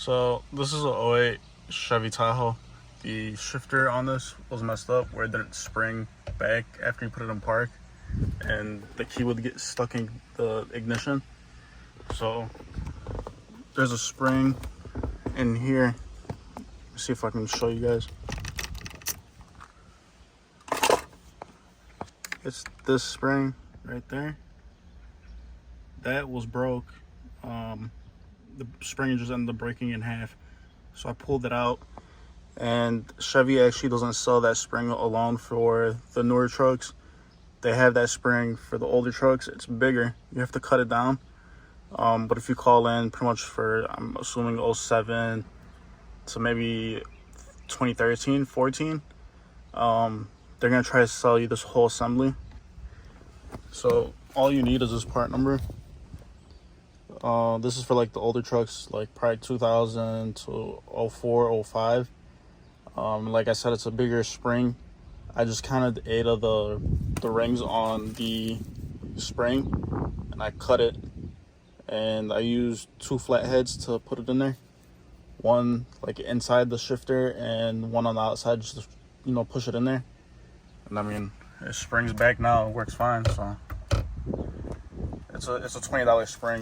So this is a '08 Chevy Tahoe. The shifter on this was messed up where it didn't spring back after you put it in park, and the key would get stuck in the ignition. So there's a spring in here. Let's see if I can show you guys. It's this spring right there. That was broke. The spring just ended up breaking in half. So I pulled it out. And Chevy actually doesn't sell that spring alone for the newer trucks. They have that spring for the older trucks. It's bigger. You have to cut it down. But if you call in pretty much for, I'm assuming 07 to maybe 2013, 14, they're going to try to sell you this whole assembly. So all you need is this part number. This is for like the older trucks, like probably 2000 to 04, 05. Like I said, it's a bigger spring. I just counted 8 of the rings on the spring, and I cut it, and I used 2 flatheads to put it in there. One like inside the shifter and one on the outside, just to, push it in there. And I mean, it springs back now. It works fine. So it's a $20 spring.